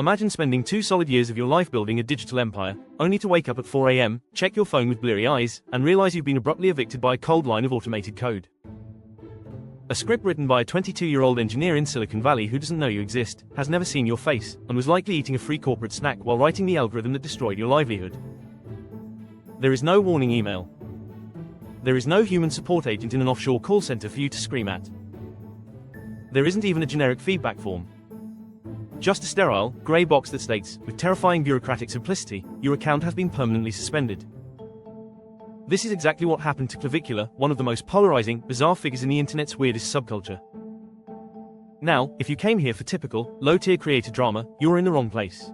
Imagine spending 2 solid years of your life building a digital empire, only to wake up at 4 a.m., check your phone with bleary eyes, and realize you've been abruptly evicted by a cold line of automated code. A script written by a 22-year-old engineer in Silicon Valley who doesn't know you exist, has never seen your face, and was likely eating a free corporate snack while writing the algorithm that destroyed your livelihood. There is no warning email. There is no human support agent in an offshore call center for you to scream at. There isn't even a generic feedback form. Just a sterile, grey box that states, with terrifying bureaucratic simplicity, your account has been permanently suspended. This is exactly what happened to Clavicular, one of the most polarizing, bizarre figures in the internet's weirdest subculture. Now, if you came here for typical, low-tier creator drama, you're in the wrong place.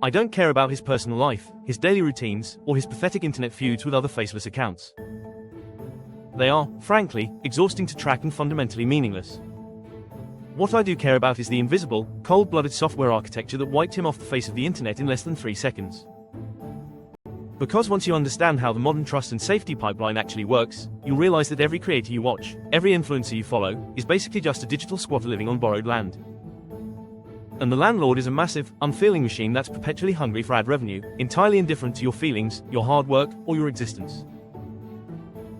I don't care about his personal life, his daily routines, or his pathetic internet feuds with other faceless accounts. They are, frankly, exhausting to track and fundamentally meaningless. What I do care about is the invisible, cold-blooded software architecture that wiped him off the face of the internet in less than 3 seconds. Because once you understand how the modern trust and safety pipeline actually works, you'll realize that every creator you watch, every influencer you follow, is basically just a digital squatter living on borrowed land. And the landlord is a massive, unfeeling machine that's perpetually hungry for ad revenue, entirely indifferent to your feelings, your hard work, or your existence.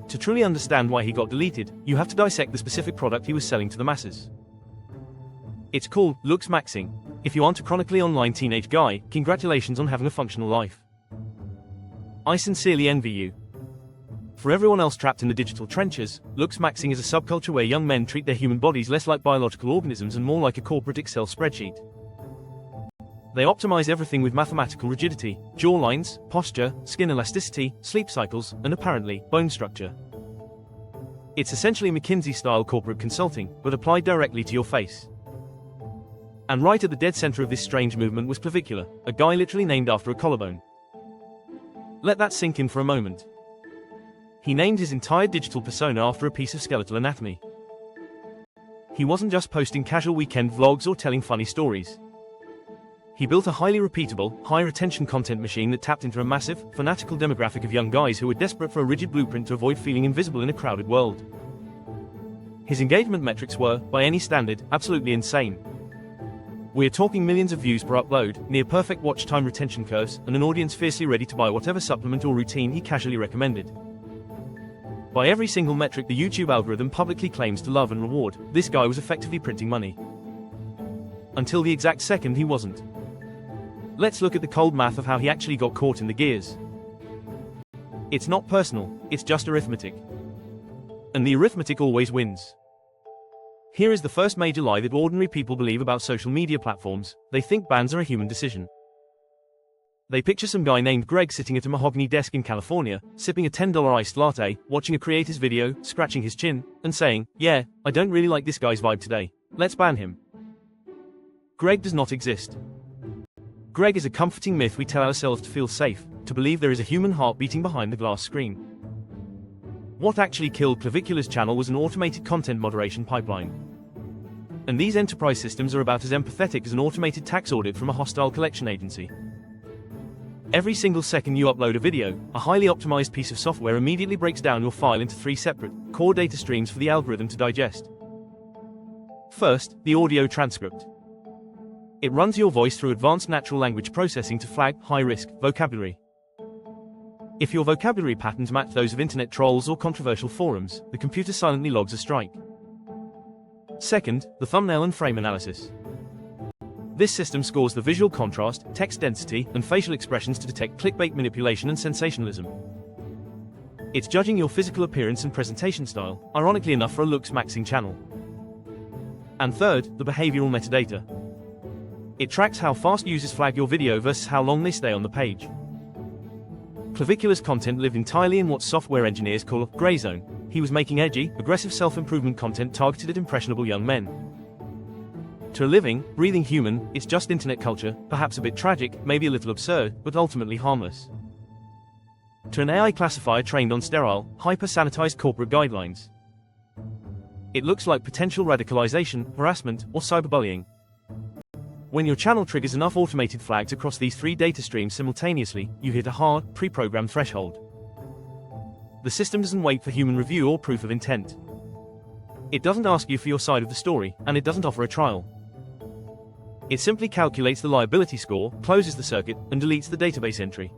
To truly understand why he got deleted, you have to dissect the specific product he was selling to the masses. It's called looks maxing. If you aren't a chronically online teenage guy, congratulations on having a functional life. I sincerely envy you. For everyone else trapped in the digital trenches, looks maxing is a subculture where young men treat their human bodies less like biological organisms and more like a corporate Excel spreadsheet. They optimize everything with mathematical rigidity, jawlines, posture, skin elasticity, sleep cycles, and apparently, bone structure. It's essentially McKinsey-style corporate consulting, but applied directly to your face. And right at the dead center of this strange movement was Clavicular, a guy literally named after a collarbone. Let that sink in for a moment. He named his entire digital persona after a piece of skeletal anatomy. He wasn't just posting casual weekend vlogs or telling funny stories. He built a highly repeatable, high-retention content machine that tapped into a massive, fanatical demographic of young guys who were desperate for a rigid blueprint to avoid feeling invisible in a crowded world. His engagement metrics were, by any standard, absolutely insane. We're talking millions of views per upload, near-perfect watch time retention curves, and an audience fiercely ready to buy whatever supplement or routine he casually recommended. By every single metric the YouTube algorithm publicly claims to love and reward, this guy was effectively printing money. Until the exact second he wasn't. Let's look at the cold math of how he actually got caught in the gears. It's not personal, it's just arithmetic. And the arithmetic always wins. Here is the first major lie that ordinary people believe about social media platforms: they think bans are a human decision. They picture some guy named Greg sitting at a mahogany desk in California, sipping a $10 iced latte, watching a creator's video, scratching his chin, and saying, "Yeah, I don't really like this guy's vibe today. Let's ban him." Greg does not exist. Greg is a comforting myth we tell ourselves to feel safe, to believe there is a human heart beating behind the glass screen. What actually killed Clavicular's channel was an automated content moderation pipeline. And these enterprise systems are about as empathetic as an automated tax audit from a hostile collection agency. Every single second you upload a video, a highly optimized piece of software immediately breaks down your file into 3 separate, core data streams for the algorithm to digest. First, the audio transcript. It runs your voice through advanced natural language processing to flag high-risk vocabulary. If your vocabulary patterns match those of internet trolls or controversial forums, the computer silently logs a strike. Second, the thumbnail and frame analysis. This system scores the visual contrast, text density, and facial expressions to detect clickbait manipulation and sensationalism. It's judging your physical appearance and presentation style, ironically enough for a looks-maxing channel. And third, the behavioral metadata. It tracks how fast users flag your video versus how long they stay on the page. Clavicular's content lived entirely in what software engineers call a gray zone. He was making edgy, aggressive self-improvement content targeted at impressionable young men. To a living, breathing human, it's just internet culture, perhaps a bit tragic, maybe a little absurd, but ultimately harmless. To an AI classifier trained on sterile, hyper-sanitized corporate guidelines, it looks like potential radicalization, harassment, or cyberbullying. When your channel triggers enough automated flags across these 3 data streams simultaneously, you hit a hard, pre-programmed threshold. The system doesn't wait for human review or proof of intent. It doesn't ask you for your side of the story, and it doesn't offer a trial. It simply calculates the liability score, closes the circuit, and deletes the database entry.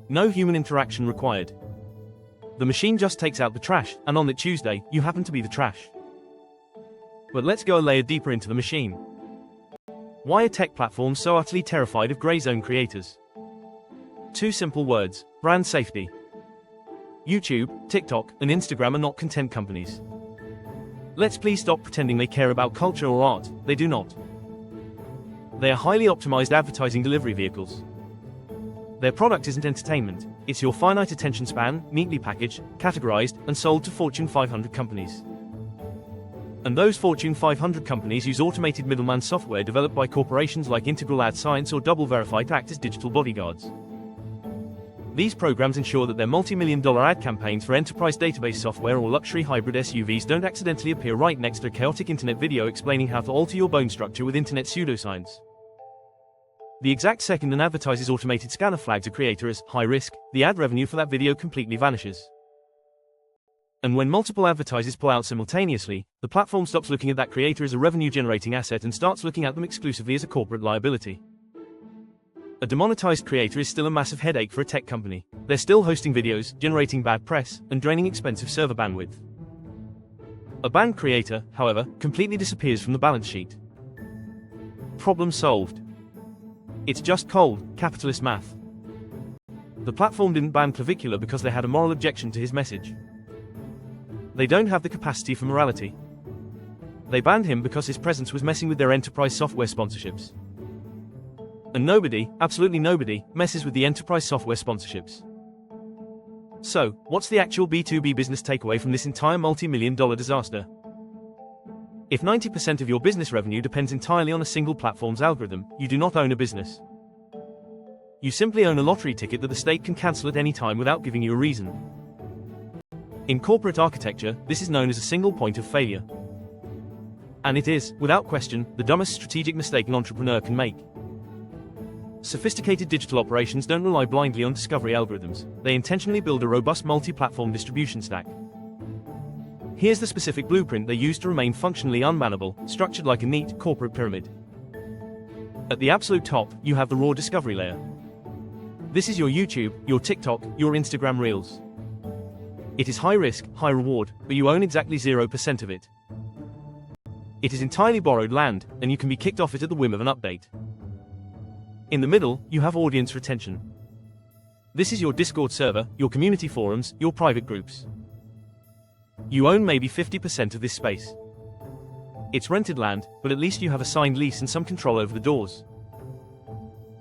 No human interaction required. The machine just takes out the trash, and on that Tuesday, you happen to be the trash. But let's go a layer deeper into the machine. Why are tech platforms so utterly terrified of grey zone creators? Two simple words: brand safety. YouTube, TikTok, and Instagram are not content companies. Let's please stop pretending they care about culture or art. They do not. They are highly optimized advertising delivery vehicles. Their product isn't entertainment, it's your finite attention span, neatly packaged, categorized, and sold to Fortune 500 companies. And those Fortune 500 companies use automated middleman software developed by corporations like Integral Ad Science or Double Verify to act as digital bodyguards. These programs ensure that their multi-million-dollar ad campaigns for enterprise database software or luxury hybrid SUVs don't accidentally appear right next to a chaotic internet video explaining how to alter your bone structure with internet pseudoscience. The exact second an advertiser's automated scanner flags a creator as high risk, the ad revenue for that video completely vanishes. And when multiple advertisers pull out simultaneously, the platform stops looking at that creator as a revenue-generating asset and starts looking at them exclusively as a corporate liability. A demonetized creator is still a massive headache for a tech company. They're still hosting videos, generating bad press, and draining expensive server bandwidth. A banned creator, however, completely disappears from the balance sheet. Problem solved. It's just cold, capitalist math. The platform didn't ban Clavicular because they had a moral objection to his message. They don't have the capacity for morality. They banned him because his presence was messing with their enterprise software sponsorships. And nobody, absolutely nobody, messes with the enterprise software sponsorships. So, what's the actual B2B business takeaway from this entire multi-million-dollar disaster? If 90% of your business revenue depends entirely on a single platform's algorithm, you do not own a business. You simply own a lottery ticket that the state can cancel at any time without giving you a reason. In corporate architecture, this is known as a single point of failure. And it is, without question, the dumbest strategic mistake an entrepreneur can make. Sophisticated digital operations don't rely blindly on discovery algorithms, they intentionally build a robust multi-platform distribution stack. Here's the specific blueprint they use to remain functionally unbannable, structured like a neat, corporate pyramid. At the absolute top, you have the raw discovery layer. This is your YouTube, your TikTok, your Instagram Reels. It is high risk, high reward, but you own exactly 0% of it. It is entirely borrowed land, and you can be kicked off it at the whim of an update. In the middle, you have audience retention. This is your Discord server, your community forums, your private groups. You own maybe 50% of this space. It's rented land, but at least you have a signed lease and some control over the doors.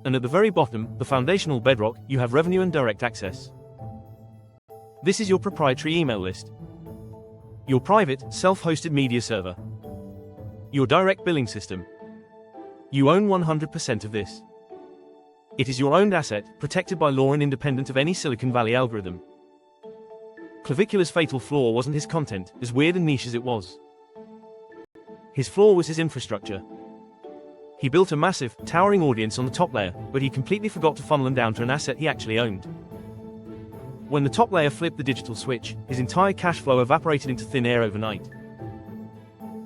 And at the very bottom, the foundational bedrock, you have revenue and direct access. This is your proprietary email list. Your private, self-hosted media server. Your direct billing system. You own 100% of this. It is your owned asset, protected by law and independent of any Silicon Valley algorithm. Clavicular's fatal flaw wasn't his content, as weird and niche as it was. His flaw was his infrastructure. He built a massive, towering audience on the top layer, but he completely forgot to funnel them down to an asset he actually owned. When the top layer flipped the digital switch, his entire cash flow evaporated into thin air overnight.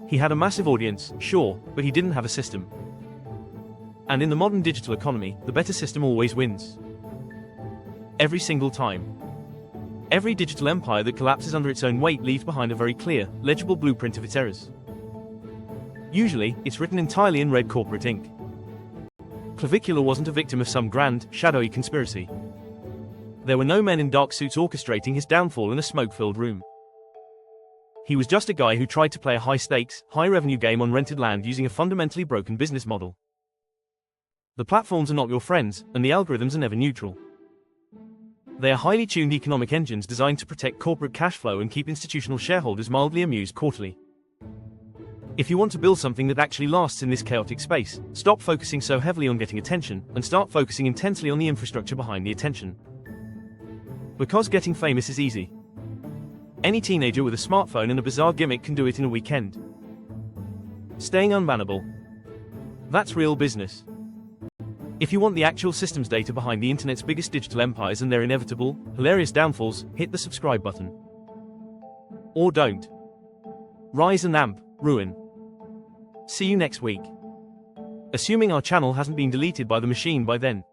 He had a massive audience, sure, but he didn't have a system. And in the modern digital economy, the better system always wins. Every single time. Every digital empire that collapses under its own weight leaves behind a very clear, legible blueprint of its errors. Usually, it's written entirely in red corporate ink. Clavicular wasn't a victim of some grand, shadowy conspiracy. There were no men in dark suits orchestrating his downfall in a smoke-filled room. He was just a guy who tried to play a high-stakes, high-revenue game on rented land using a fundamentally broken business model. The platforms are not your friends, and the algorithms are never neutral. They are highly tuned economic engines designed to protect corporate cash flow and keep institutional shareholders mildly amused quarterly. If you want to build something that actually lasts in this chaotic space, stop focusing so heavily on getting attention, and start focusing intensely on the infrastructure behind the attention. Because getting famous is easy. Any teenager with a smartphone and a bizarre gimmick can do it in a weekend. Staying unbannable. That's real business. If you want the actual systems data behind the internet's biggest digital empires and their inevitable, hilarious downfalls, hit the subscribe button. Or don't. Rise and amp, ruin. See you next week. assuming our channel hasn't been deleted by the machine by then.